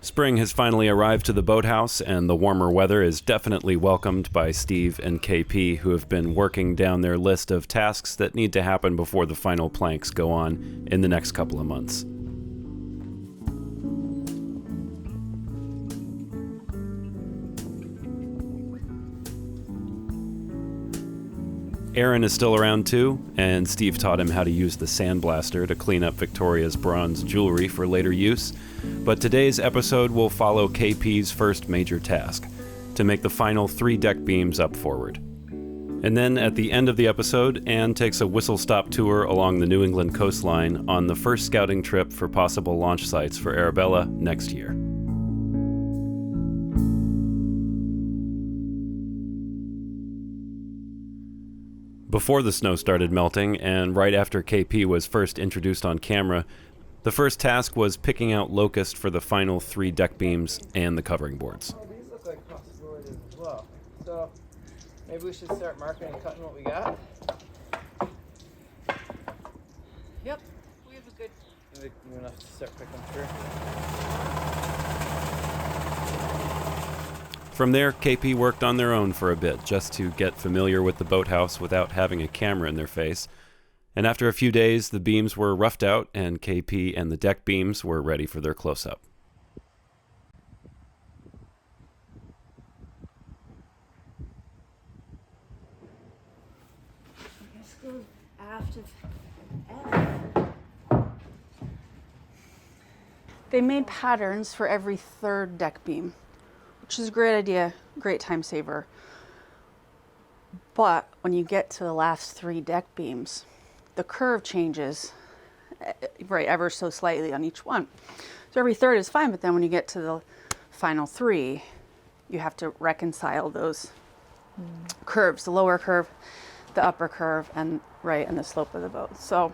Spring has finally arrived to the boathouse, and the warmer weather is definitely welcomed by Steve and KP, who have been working down their list of tasks that need to happen before the final planks go on in the next couple of months. Aaron is still around too, and Steve taught him how to use the sandblaster to clean up Victoria's bronze jewelry for later use. But today's episode will follow KP's first major task, to make the final 3 deck beams up forward. And then at the end of the episode, Anne takes a whistle-stop tour along the New England coastline on the first scouting trip for possible launch sites for Arabella next year. Before the snow started melting, and right after KP was first introduced on camera, the first task was picking out locust for the final 3 deck beams and the covering boards. Well, these look like possibilities as well. So maybe we should start marking and cutting what we got. Yep, we have a good enough to start picking through. From there, KP worked on their own for a bit, just to get familiar with the boathouse without having a camera in their face. And after a few days, the beams were roughed out, and KP and the deck beams were ready for their close-up. I guess go aft of F. They made patterns for every 3rd deck beam, which is a great idea, great time saver. But when you get to the last 3 deck beams, the curve changes right ever so slightly on each one. So every 3rd is fine, but then when you get to the final 3, you have to reconcile those curves, the lower curve, the upper curve, and the slope of the boat. So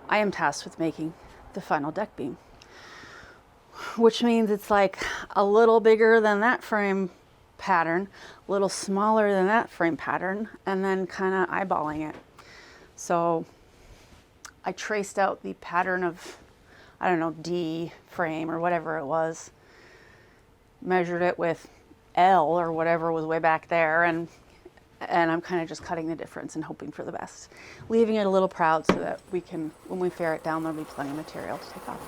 I am tasked with making the final deck beam, which means it's like a little bigger than that frame pattern, a little smaller than that frame pattern, and then kind of eyeballing it. So I traced out the pattern of, I don't know, D frame or whatever it was, measured it with L or whatever was way back there, and I'm kind of just cutting the difference and hoping for the best, leaving it a little proud so that we can, when we ferret down, there'll be plenty of material to take off.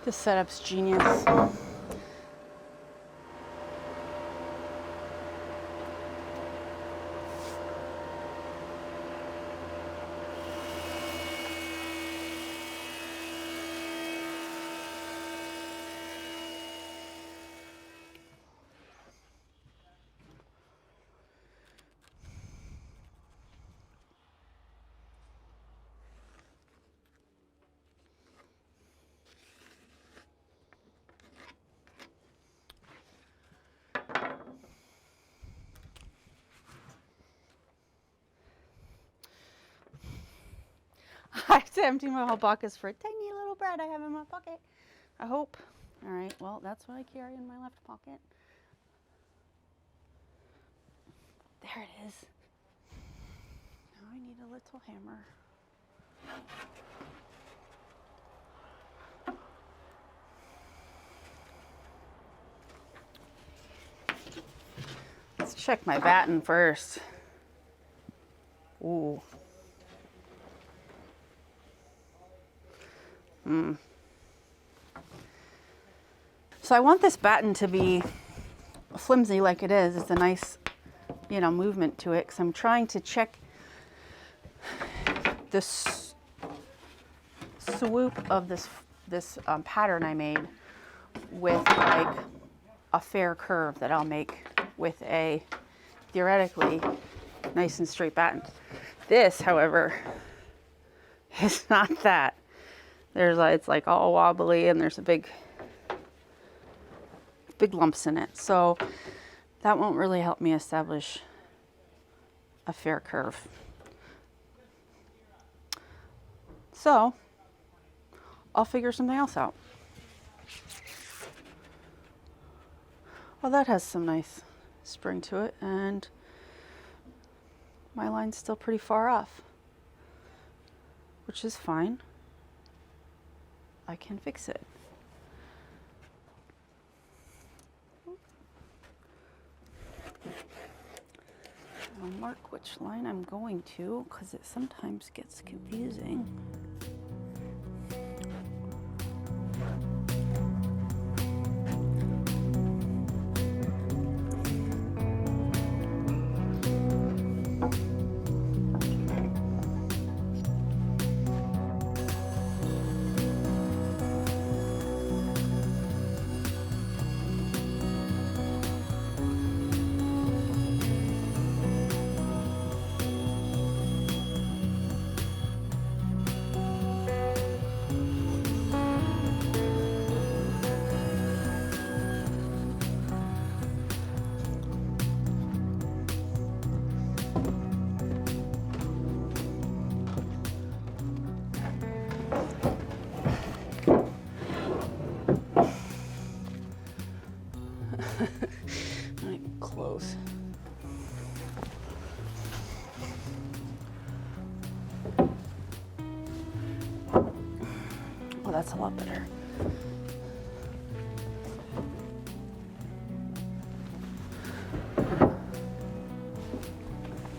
This setup's genius. I have to empty my whole pockets for a tiny little bread I have in my pocket. I hope. All right, well, that's what I carry in my left pocket. There it is. Now I need a little hammer. Let's check my batten first. Ooh. So I want this batten to be flimsy like it is. It's a nice, movement to it, because I'm trying to check this swoop of this pattern I made with like a fair curve that I'll make with a theoretically nice and straight batten. This, however, is not that. It's like all wobbly, and there's big lumps in it. So that won't really help me establish a fair curve. So I'll figure something else out. Well, that has some nice spring to it, and my line's still pretty far off, which is fine. I can fix it. I'll mark which line I'm going to, because it sometimes gets confusing. Close. Well, that's a lot better.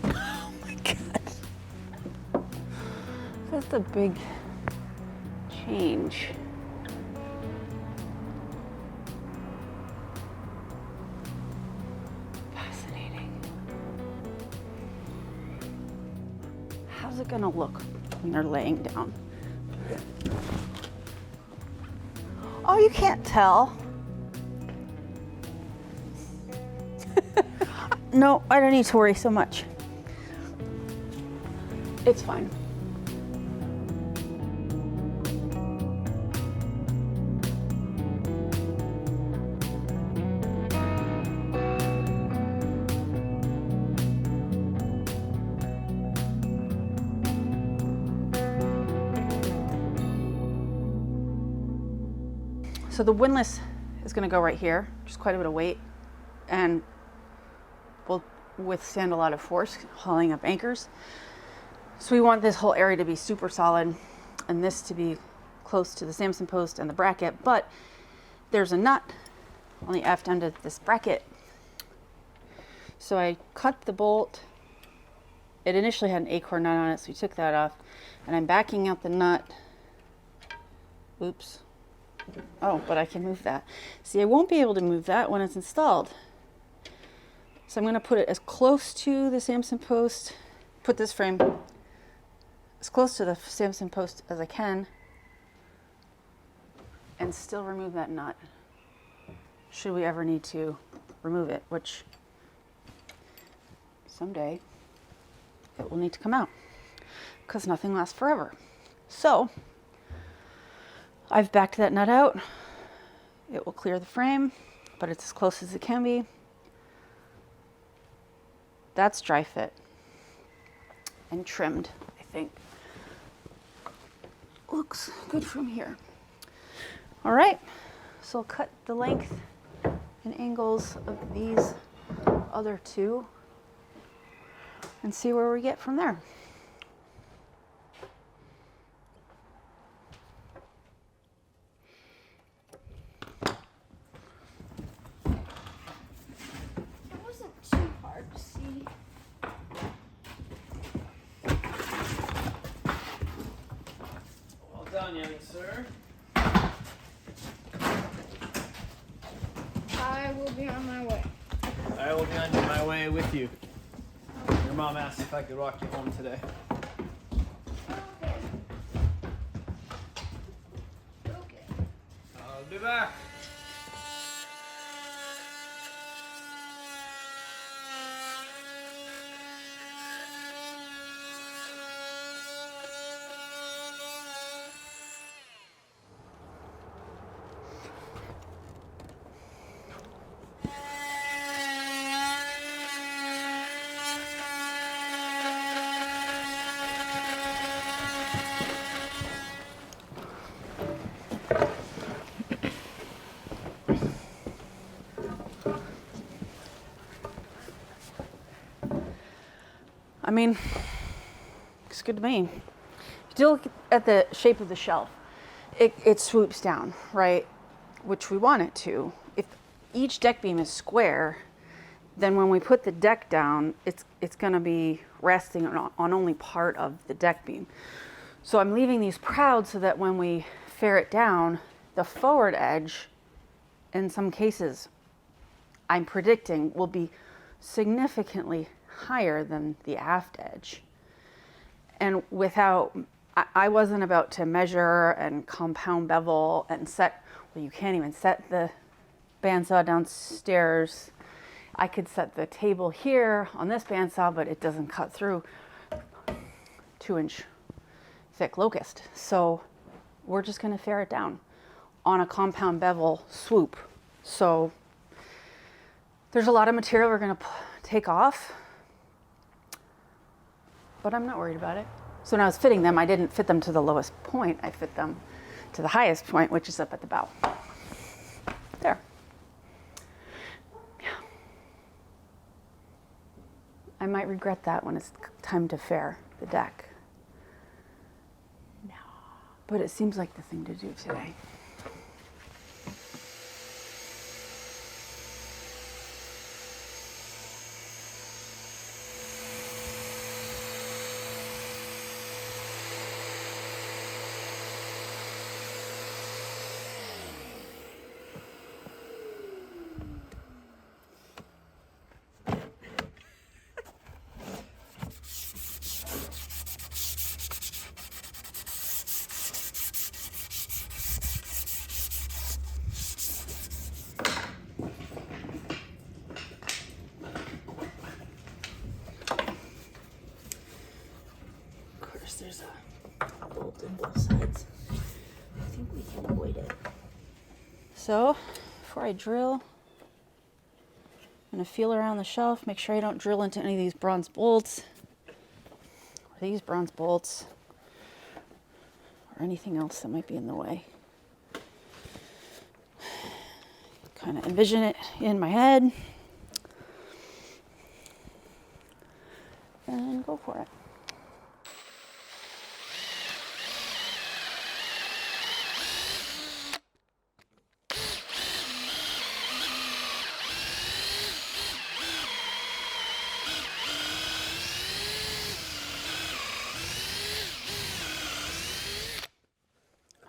Oh my God. That's a big change. How's it gonna look when they're laying down? Oh, you can't tell. No, I don't need to worry so much. It's fine. So the windlass is going to go right here, just quite a bit of weight, and will withstand a lot of force hauling up anchors. So we want this whole area to be super solid and this to be close to the Samson post and the bracket, but there's a nut on the aft end of this bracket. So I cut the bolt. It initially had an acorn nut on it, so we took that off, and I'm backing out the nut. Oops. Oh, but I can move that. See, I won't be able to move that when it's installed. So I'm going to put it as close to the Samson post, put this frame as close to the Samson post as I can, and still remove that nut, should we ever need to remove it, which someday it will need to come out, because nothing lasts forever. So I've backed that nut out. It will clear the frame, but it's as close as it can be. That's dry fit and trimmed, I think. Looks good from here. All right, so I'll cut the length and angles of these other two and see where we get from there. Young sir. I will be on my way. I will be on my way with you. Your mom asked if I could walk you home today. Okay. Okay. I'll be back. I mean, looks good to me. If you look at the shape of the shelf, it swoops down, right? Which we want it to. If each deck beam is square, then when we put the deck down, it's going to be resting on only part of the deck beam. So I'm leaving these proud so that when we ferret down, the forward edge, in some cases, I'm predicting will be significantly higher than the aft edge. And I wasn't about to measure and compound bevel and set, well, you can't even set the bandsaw downstairs. I could set the table here on this bandsaw, but it doesn't cut through 2-inch thick locust. So we're just gonna ferret down on a compound bevel swoop. So there's a lot of material we're gonna take off, but I'm not worried about it. So when I was fitting them, I didn't fit them to the lowest point. I fit them to the highest point, which is up at the bow. There. Yeah. I might regret that when it's time to fair the deck. No. But it seems like the thing to do today. There's a bolt in both sides. I think we can avoid it. So, before I drill, I'm going to feel around the shelf, make sure I don't drill into any of these bronze bolts, or these bronze bolts, or anything else that might be in the way. Kind of envision it in my head, and go for it.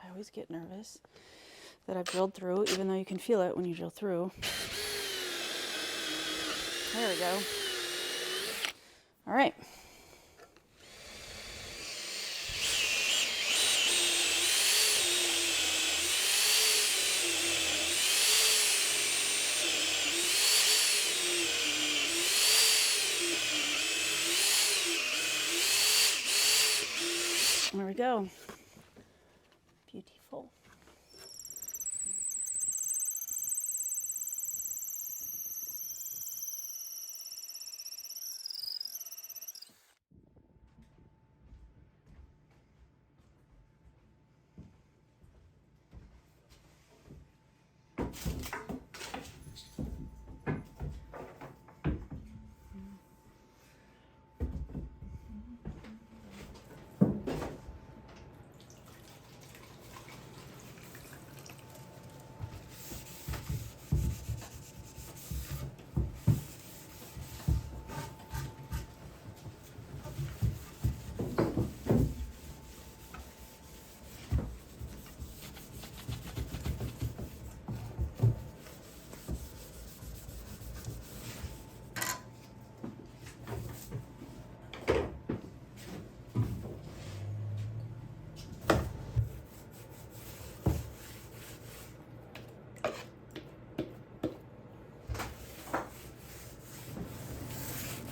I always get nervous that I've drilled through, even though you can feel it when you drill through. There we go. All right. There we go. Beautiful.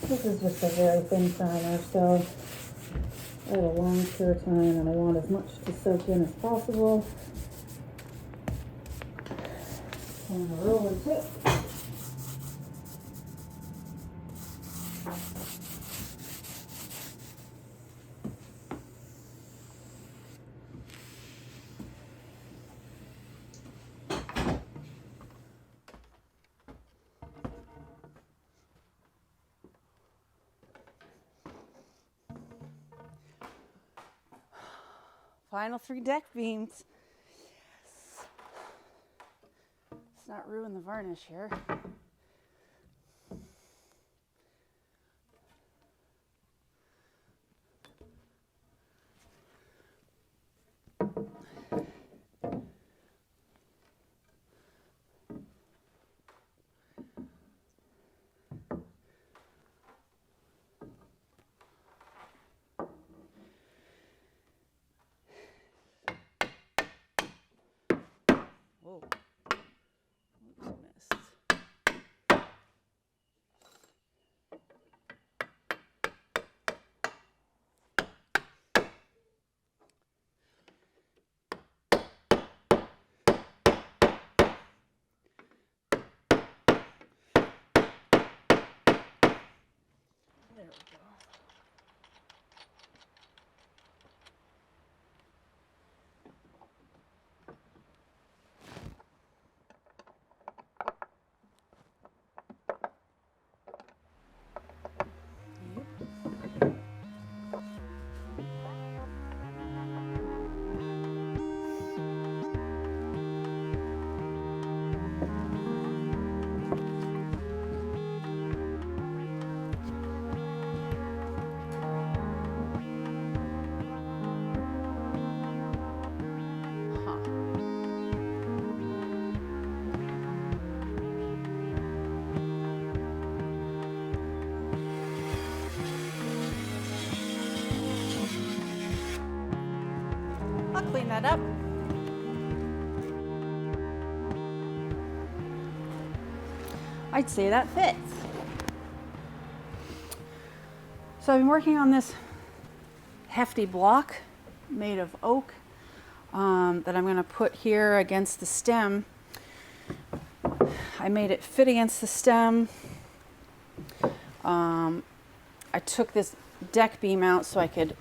This is just a very thin primer, so I have a long cure time and I want as much to soak in as possible. And a rolling tip. Final 3 deck beams. Yes. Let's not ruin the varnish here. Whoa. Oops, missed. There we go. I'll clean that up. I'd say that fits. So I've been working on this hefty block made of oak that I'm going to put here against the stem. I made it fit against the stem. I took this deck beam out so I could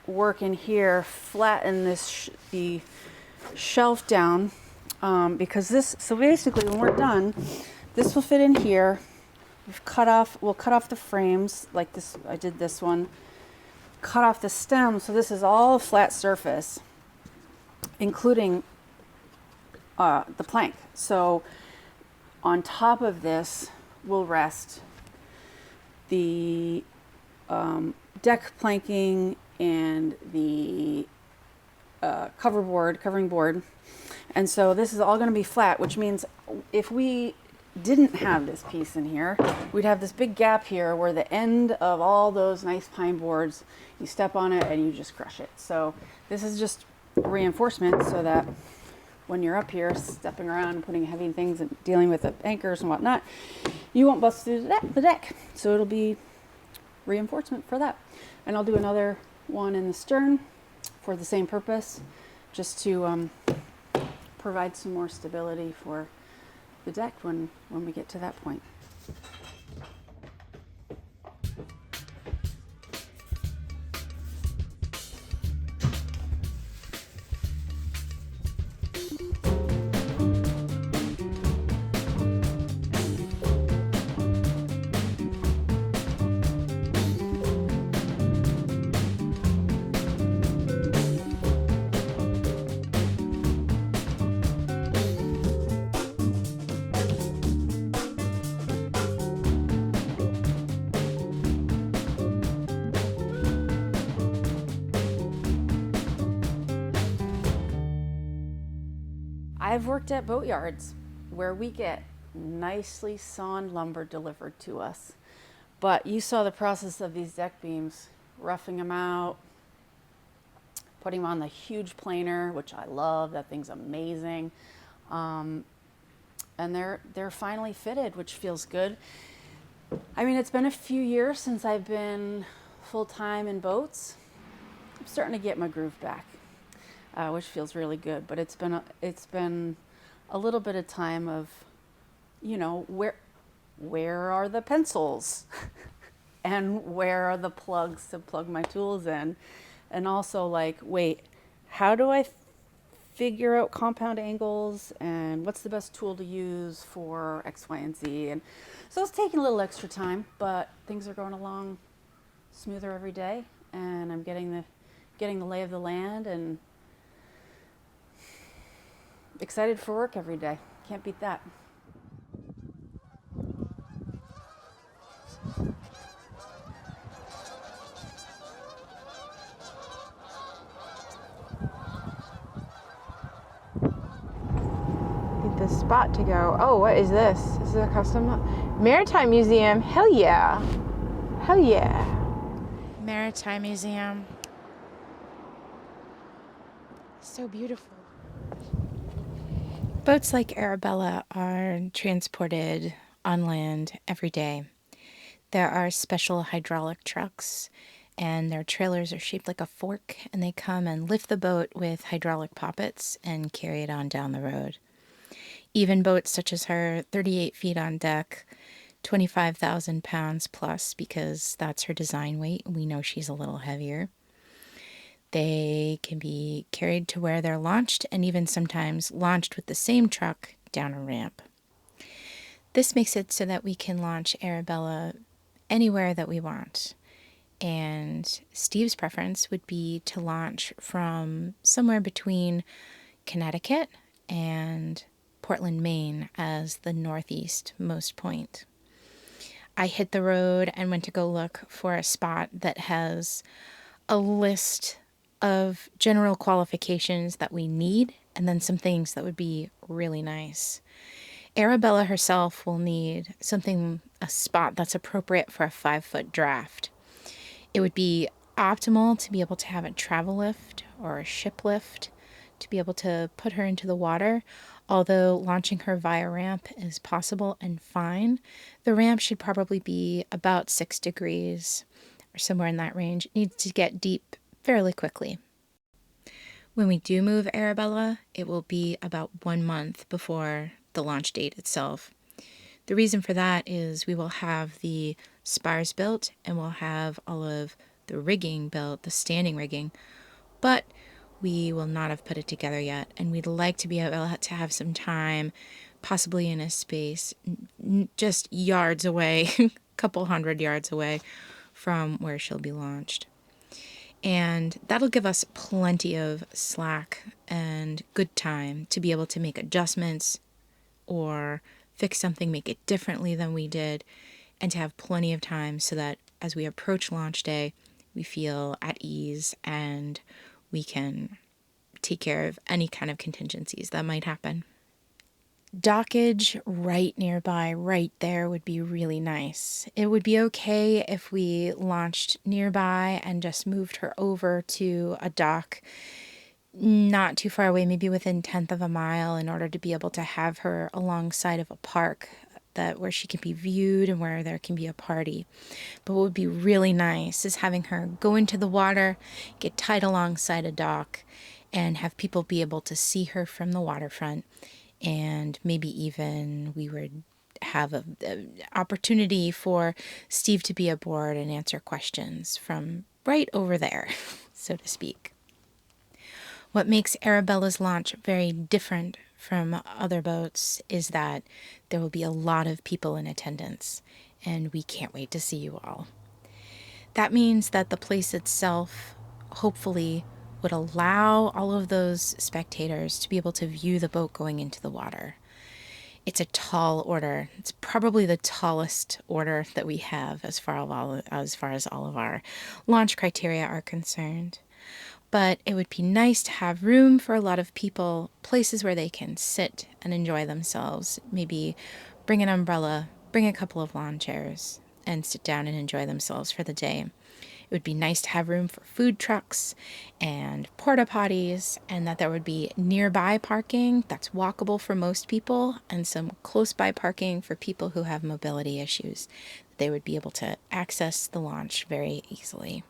work in here, flatten this the shelf down because this. So basically, when we're done, this will fit in here. We'll cut off the frames like this. I did this one. Cut off the stem, so this is all flat surface, including the plank. So on top of this will rest the deck planking and the covering board. And so this is all going to be flat, which means if we didn't have this piece in here, we'd have this big gap here where the end of all those nice pine boards, you step on it and you just crush it. So this is just reinforcement so that when you're up here stepping around and putting heavy things and dealing with the anchors and whatnot, you won't bust through the deck. So it'll be reinforcement for that. And I'll do another one in the stern for the same purpose, just to provide some more stability for the deck when we get to that point. I've worked at boat yards where we get nicely sawn lumber delivered to us. But you saw the process of these deck beams, roughing them out, putting them on the huge planer, which I love. That thing's amazing. And they're finally fitted, which feels good. I mean, it's been a few years since I've been full-time in boats. I'm starting to get my groove back. Which feels really good, but it's been a little bit of time of, you know, where are the pencils, and where are the plugs to plug my tools in, and also like, wait, how do I figure out compound angles, and what's the best tool to use for X, Y, and Z, and so it's taking a little extra time, but things are going along smoother every day, and I'm getting the getting the lay of the land, and excited for work every day. Can't beat that. Get this spot to go. Oh, what is this? This is a custom Maritime Museum. Hell yeah. Hell yeah. Maritime Museum. So beautiful. Boats like Arabella are transported on land every day. There are special hydraulic trucks, and their trailers are shaped like a fork, and they come and lift the boat with hydraulic poppets and carry it on down the road. Even boats such as her, 38 feet on deck, 25,000 pounds plus, because that's her design weight. We know she's a little heavier. They can be carried to where they're launched, and even sometimes launched with the same truck down a ramp. This makes it so that we can launch Arabella anywhere that we want. And Steve's preference would be to launch from somewhere between Connecticut and Portland, Maine as the northeast most point. I hit the road and went to go look for a spot that has a list of general qualifications that we need, and then some things that would be really nice. Arabella herself will need a spot that's appropriate for a 5-foot draft. It would be optimal to be able to have a travel lift or a ship lift to be able to put her into the water. Although launching her via ramp is possible and fine, the ramp should probably be about 6 degrees or somewhere in that range. It needs to get deep fairly quickly. When we do move Arabella, it will be about 1 month before the launch date itself. The reason for that is we will have the spars built and we'll have all of the rigging built, the standing rigging, but we will not have put it together yet, and we'd like to be able to have some time, possibly in a space just yards away, a couple hundred yards away from where she'll be launched. And that'll give us plenty of slack and good time to be able to make adjustments or fix something, make it differently than we did, and to have plenty of time so that as we approach launch day, we feel at ease and we can take care of any kind of contingencies that might happen. Dockage right nearby, right there, would be really nice. It would be okay if we launched nearby and just moved her over to a dock not too far away, maybe within 1/10 of a mile, in order to be able to have her alongside of a park where she can be viewed and where there can be a party. But what would be really nice is having her go into the water, get tied alongside a dock, and have people be able to see her from the waterfront. And maybe even we would have an opportunity for Steve to be aboard and answer questions from right over there, so to speak. What makes Arabella's launch very different from other boats is that there will be a lot of people in attendance, and we can't wait to see you all. That means that the place itself hopefully would allow all of those spectators to be able to view the boat going into the water. It's a tall order. It's probably the tallest order that we have as far as all of our launch criteria are concerned. But it would be nice to have room for a lot of people, places where they can sit and enjoy themselves. Maybe bring an umbrella, bring a couple of lawn chairs, and sit down and enjoy themselves for the day. It would be nice to have room for food trucks and porta potties, and that there would be nearby parking that's walkable for most people, and some close by parking for people who have mobility issues. They would be able to access the launch very easily.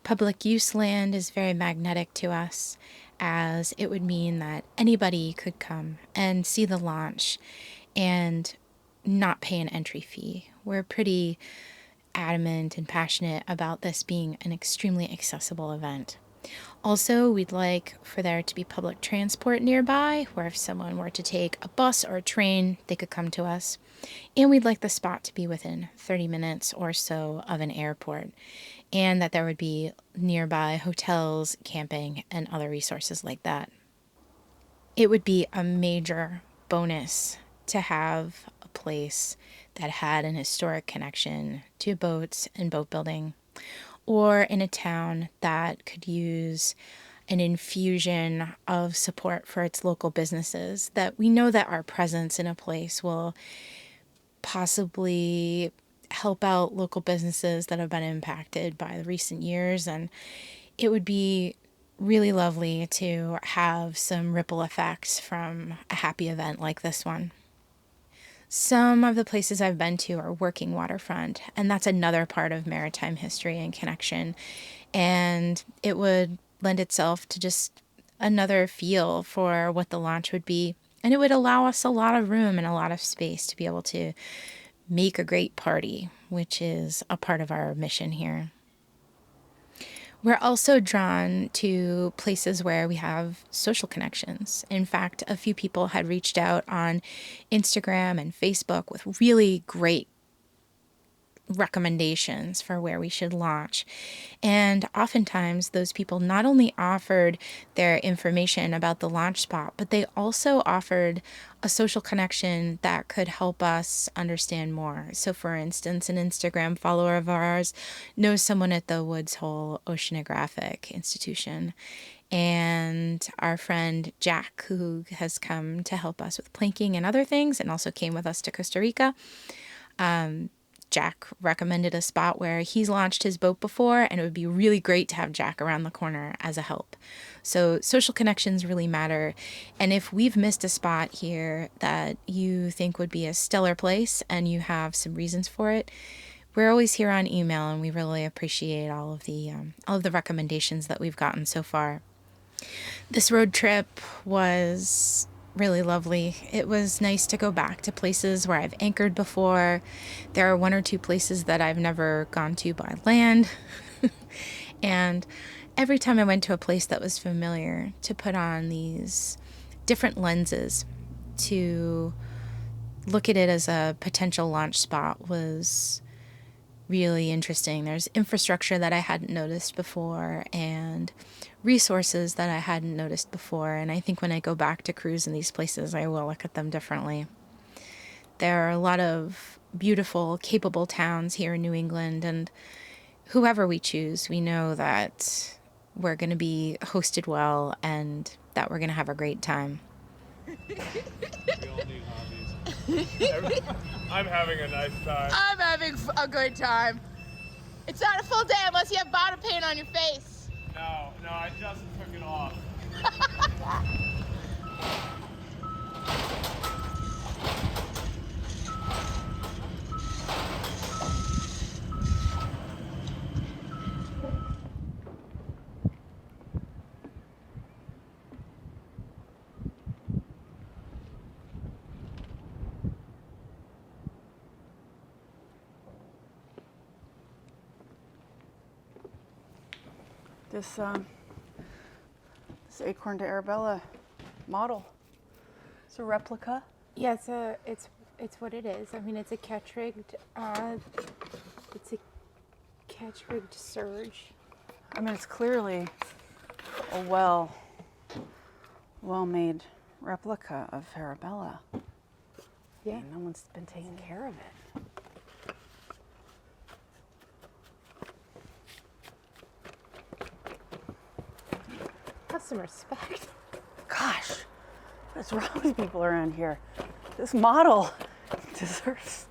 Public use land is very magnetic to us, as it would mean that anybody could come and see the launch and not pay an entry fee. We're pretty adamant and passionate about this being an extremely accessible event. Also, we'd like for there to be public transport nearby, where if someone were to take a bus or a train, they could come to us. And we'd like the spot to be within 30 minutes or so of an airport, and that there would be nearby hotels, camping, and other resources like that. It would be a major bonus to have a place that had an historic connection to boats and boat building, or in a town that could use an infusion of support for its local businesses, that we know that our presence in a place will possibly help out local businesses that have been impacted by the recent years. And it would be really lovely to have some ripple effects from a happy event like this one. Some of the places I've been to are working waterfront, and that's another part of maritime history and connection. And it would lend itself to just another feel for what the launch would be. And it would allow us a lot of room and a lot of space to be able to make a great party, which is a part of our mission here. We're also drawn to places where we have social connections. In fact, a few people had reached out on Instagram and Facebook with really great recommendations for where we should launch. And oftentimes those people not only offered their information about the launch spot, but they also offered a social connection that could help us understand more. So for instance, an Instagram follower of ours knows someone at the Woods Hole Oceanographic Institution. And our friend Jack, who has come to help us with planking and other things, and also came with us to Costa Rica, Jack recommended a spot where he's launched his boat before, and it would be really great to have Jack around the corner as a help. So social connections really matter. And if we've missed a spot here that you think would be a stellar place and you have some reasons for it, we're always here on email, and we really appreciate all of the recommendations that we've gotten so far. This road trip was really lovely. It was nice to go back to places where I've anchored before. There are one or two places that I've never gone to by land. And every time I went to a place that was familiar, to put on these different lenses to look at it as a potential launch spot was really interesting. There's infrastructure that I hadn't noticed before, and resources that I hadn't noticed before. And I think when I go back to cruise in these places, I will look at them differently. There are a lot of beautiful, capable towns here in New England, and whoever we choose, we know that we're going to be hosted well and that we're going to have a great time. We all need hobbies. I'm having a nice time. I'm having a good time. It's not a full day unless you have bottom paint on your face. No, I just took it off. This Acorn to Arabella model. It's a replica. Yeah, it's what it is. I mean, it's a catch rigged surge. I mean, it's clearly a well-made replica of Arabella. Yeah. No one's been taking care of it. Have some respect. Gosh, what's wrong with people around here? This model deserves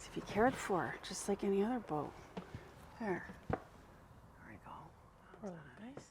to be cared for, just like any other boat. There we go. Nice.